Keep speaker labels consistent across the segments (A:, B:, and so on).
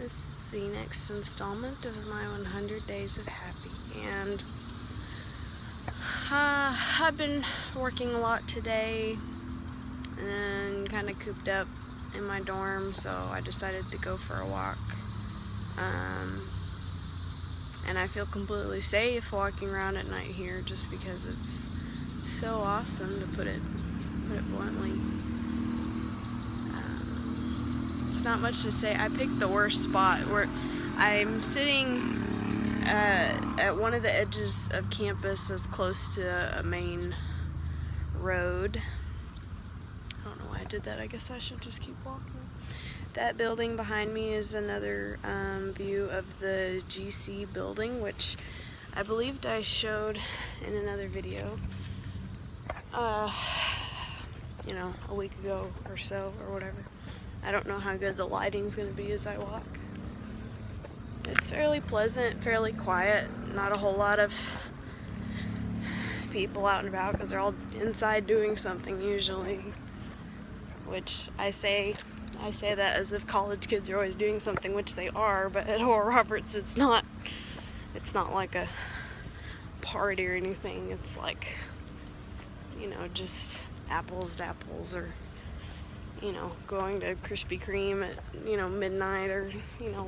A: This is the next installment of my 100 Days of Happy, and I've been working a lot today and kind of cooped up in my dorm, so I decided to go for a walk. And I feel completely safe walking around at night here just because it's so awesome, to put it bluntly. It's not much to say. I picked the worst spot where I'm sitting at one of the edges of campus that's close to a main road. I don't know why I did that. I guess I should just keep walking. That building behind me is another view of the GC building, which I believed I showed in another video, a week ago or so, or whatever. I don't know how good the lighting's going to be as I walk. It's fairly pleasant, fairly quiet, not a whole lot of people out and about because they're all inside doing something usually, which I say that as if college kids are always doing something, which they are, but at Oral Roberts it's not like a party or anything. It's like, just apples to apples, or going to Krispy Kreme at midnight, or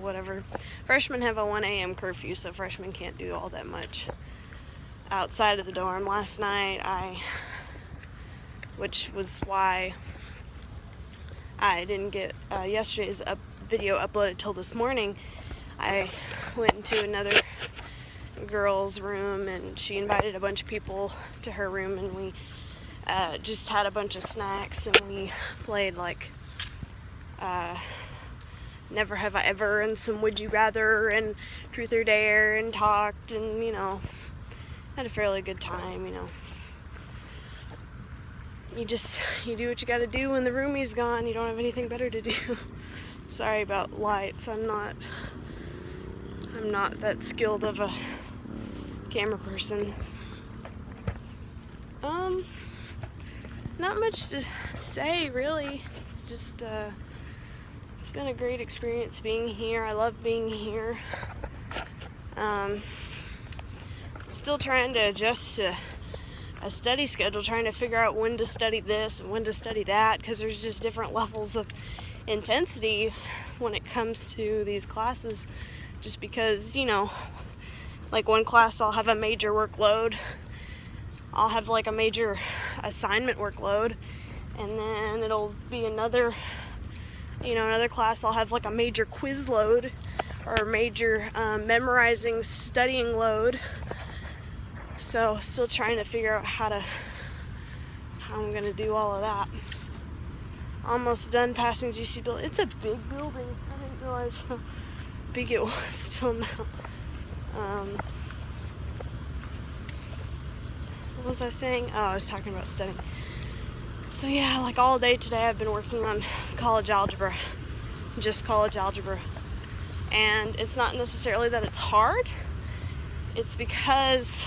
A: whatever. Freshmen have a 1 a.m. curfew, so freshmen can't do all that much outside of the dorm. Last night which was why I didn't get yesterday's video uploaded till this morning. I went into another girl's room, and she invited a bunch of people to her room, and we just had a bunch of snacks, and we played like Never Have I Ever and some Would You Rather and Truth or Dare, and talked, and had a fairly good time. You do what you gotta do when the roomie's gone. You don't have anything better to do. Sorry about lights. I'm not that skilled of a camera person. Not much to say, really. It's just it's been a great experience being here. I love being here. Still trying to adjust to a study schedule, trying to figure out when to study this and when to study that, because there's just different levels of intensity when it comes to these classes, just because like one class I'll have a major workload, I'll have like a major assignment workload, and then it'll be another class I'll have like a major quiz load or a major memorizing studying load. So still trying to figure out how I'm going to do all of that. Almost done passing GC building. It's a big building. I didn't realize how big it was till now. What was I saying? Oh, I was talking about studying. So yeah, like all day today I've been working on college algebra. Just college algebra. And it's not necessarily that it's hard. It's because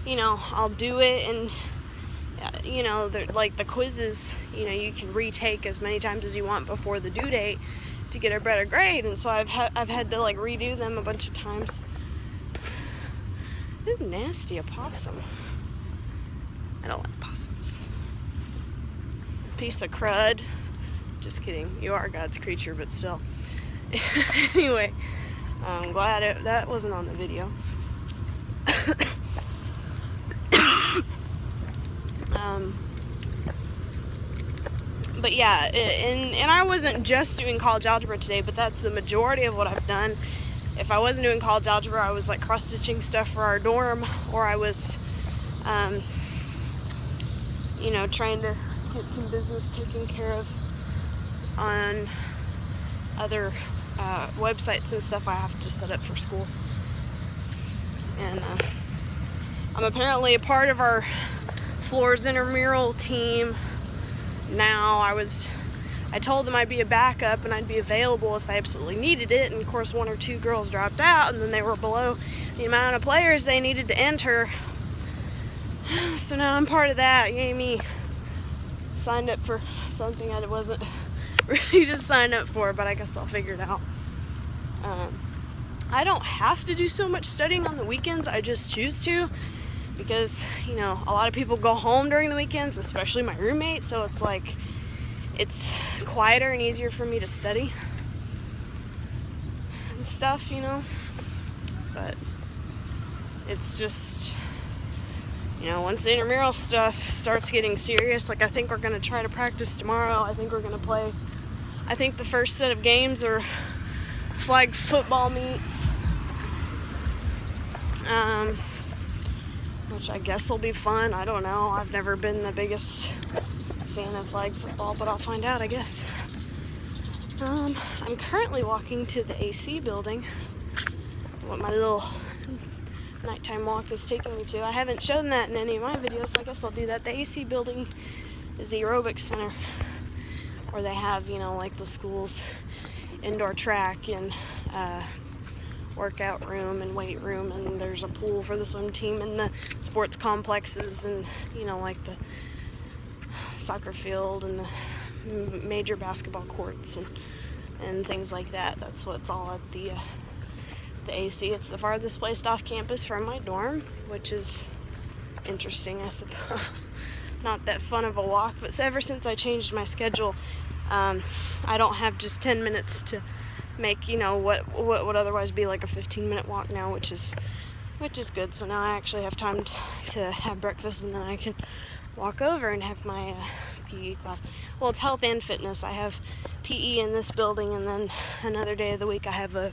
A: I'll do it, and like the quizzes, you can retake as many times as you want before the due date to get a better grade, and so I've had to like redo them a bunch of times. Ooh, nasty, a possum. I don't like possums. Piece of crud. Just kidding. You are God's creature, but still. Anyway, I'm glad that wasn't on the video. But yeah, and I wasn't just doing college algebra today, but that's the majority of what I've done. If I wasn't doing college algebra, I was like cross-stitching stuff for our dorm, or I was, trying to get some business taken care of on other websites and stuff I have to set up for school. And I'm apparently a part of our floors intramural team now. I told them I'd be a backup and I'd be available if they absolutely needed it, and of course 1 or 2 girls dropped out, and then they were below the amount of players they needed to enter. So now I'm part of that. Yay me. Signed up for something I wasn't ready to sign up for, but I guess I'll figure it out. I don't have to do so much studying on the weekends. I just choose to, because, you know, a lot of people go home during the weekends, especially my roommate, so it's like, it's quieter and easier for me to study and stuff, you know. But it's just, you know, once the intramural stuff starts getting serious, like I think we're going to try to practice tomorrow. I think we're going to play, I think the first set of games are flag football meets, which I guess will be fun. I don't know. I've never been the biggest fan of flag football, but I'll find out, I guess. I'm currently walking to the AC building, what my little nighttime walk is taking me to. I haven't shown that in any of my videos, so I guess I'll do that. The AC building is the aerobics center, where they have, you know, like the school's indoor track and workout room and weight room, and there's a pool for the swim team, and the sports complexes, and, you know, like the soccer field and the major basketball courts and things like that. That's what's all at the AC. It's the farthest place off campus from my dorm, which is interesting, I suppose. Not that fun of a walk, but ever since I changed my schedule, I don't have just 10 minutes to make, you know, what would otherwise be like a 15-minute walk now, which is good. So now I actually have time to have breakfast, and then I can walk over and have my PE class. Well, it's health and fitness. I have PE in this building, and then another day of the week I have a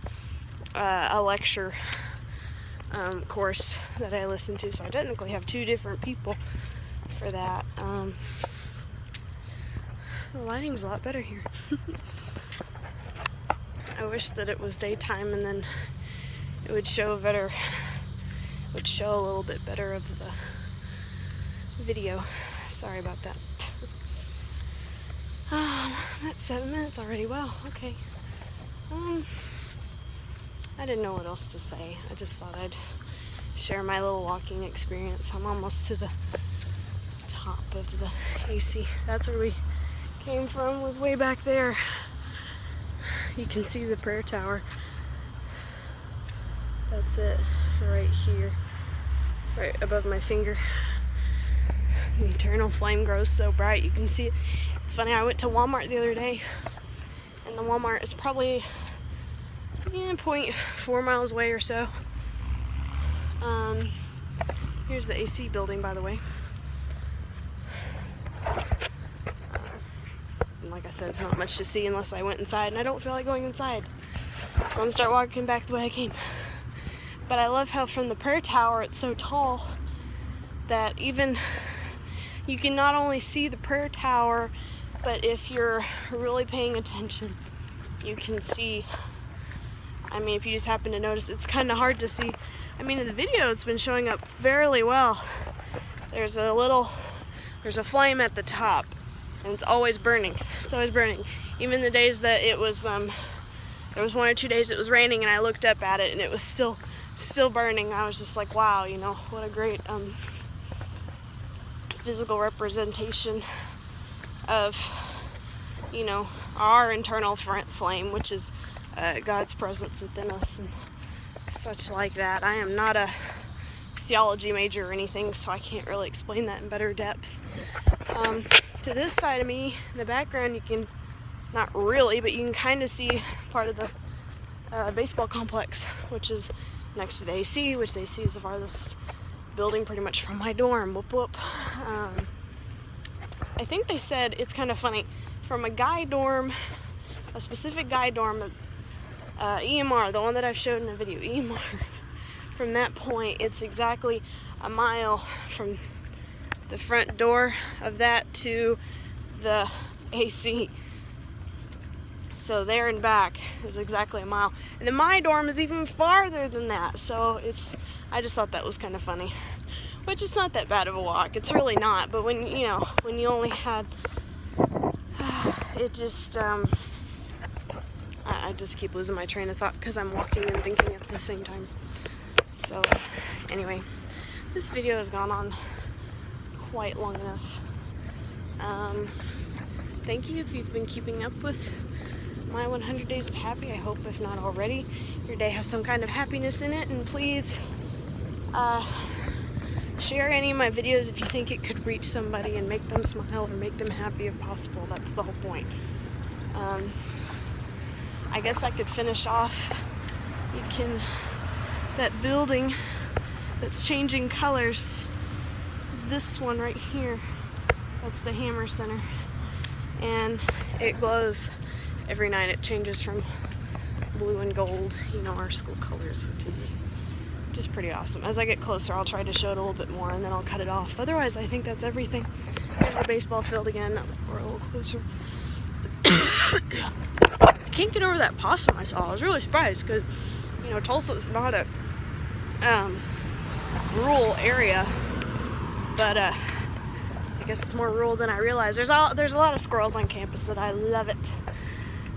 A: lecture course that I listen to. So I technically have 2 different people for that. The lighting's a lot better here. I wish that it was daytime, and then it would show better, would show a little bit better of the video. Sorry about that. I'm at 7 minutes already. Wow, okay. I didn't know what else to say. I just thought I'd share my little walking experience. I'm almost to the top of the AC. That's where we came from, was way back there. You can see the prayer tower. That's it, right here, right above my finger. The eternal flame grows so bright, you can see it. It's funny, I went to Walmart the other day, and the Walmart is probably 0.4 miles away or so. Here's the AC building, by the way. Like I said, it's not much to see unless I went inside, and I don't feel like going inside, so I'm gonna start walking back the way I came. But I love how from the prayer tower it's so tall that even you can not only see the prayer tower, but if you're really paying attention, you can see, I mean, if you just happen to notice, it's kind of hard to see. I mean, in the video it's been showing up fairly well. There's a flame at the top, and it's always burning. It's always burning. Even the days that it was, there was 1 or 2 days it was raining, and I looked up at it, and it was still burning. I was just like, wow, you know, what a great physical representation of, you know, our internal flame, which is God's presence within us and such like that. I am not a theology major or anything, so I can't really explain that in better depth. To this side of me, in the background, you can, not really, but you can kind of see part of the baseball complex, which is next to the AC, which the AC is the farthest building pretty much from my dorm. Whoop whoop. I think they said, it's kind of funny, from a guy dorm, a specific guy dorm, EMR, the one that I've showed in the video, EMR, from that point, it's exactly a mile from the front door of that to the AC. So there and back is exactly a mile. And then my dorm is even farther than that. So I just thought that was kind of funny. Which is not that bad of a walk. It's really not. But when, you know, when you only had, it just, I just keep losing my train of thought because I'm walking and thinking at the same time. So anyway, this video has gone on quite long enough. Thank you if you've been keeping up with my 100 Days of Happy. I hope, if not already, your day has some kind of happiness in it. And please share any of my videos if you think it could reach somebody and make them smile or make them happy if possible. That's the whole point. I guess I could finish off. That building that's changing colors. This one right here, that's the Hammer Center. And it glows every night. It changes from blue and gold, you know, our school colors, which is just pretty awesome. As I get closer, I'll try to show it a little bit more, and then I'll cut it off. Otherwise, I think that's everything. There's the baseball field again. We're a little closer. I can't get over that possum I saw. I was really surprised because, you know, Tulsa's not a rural area, but I guess it's more rural than I realized. There's a lot of squirrels on campus, and I love it.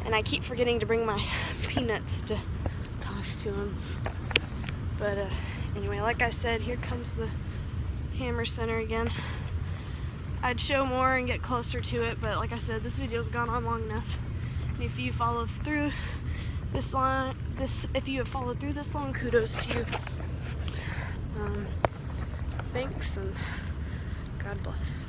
A: And I keep forgetting to bring my peanuts to toss to them. But anyway, like I said, here comes the Hammer Center again. I'd show more and get closer to it, but like I said, this video's gone on long enough. And if you follow through this long, if you have followed through this long, kudos to you. Thanks, and God bless.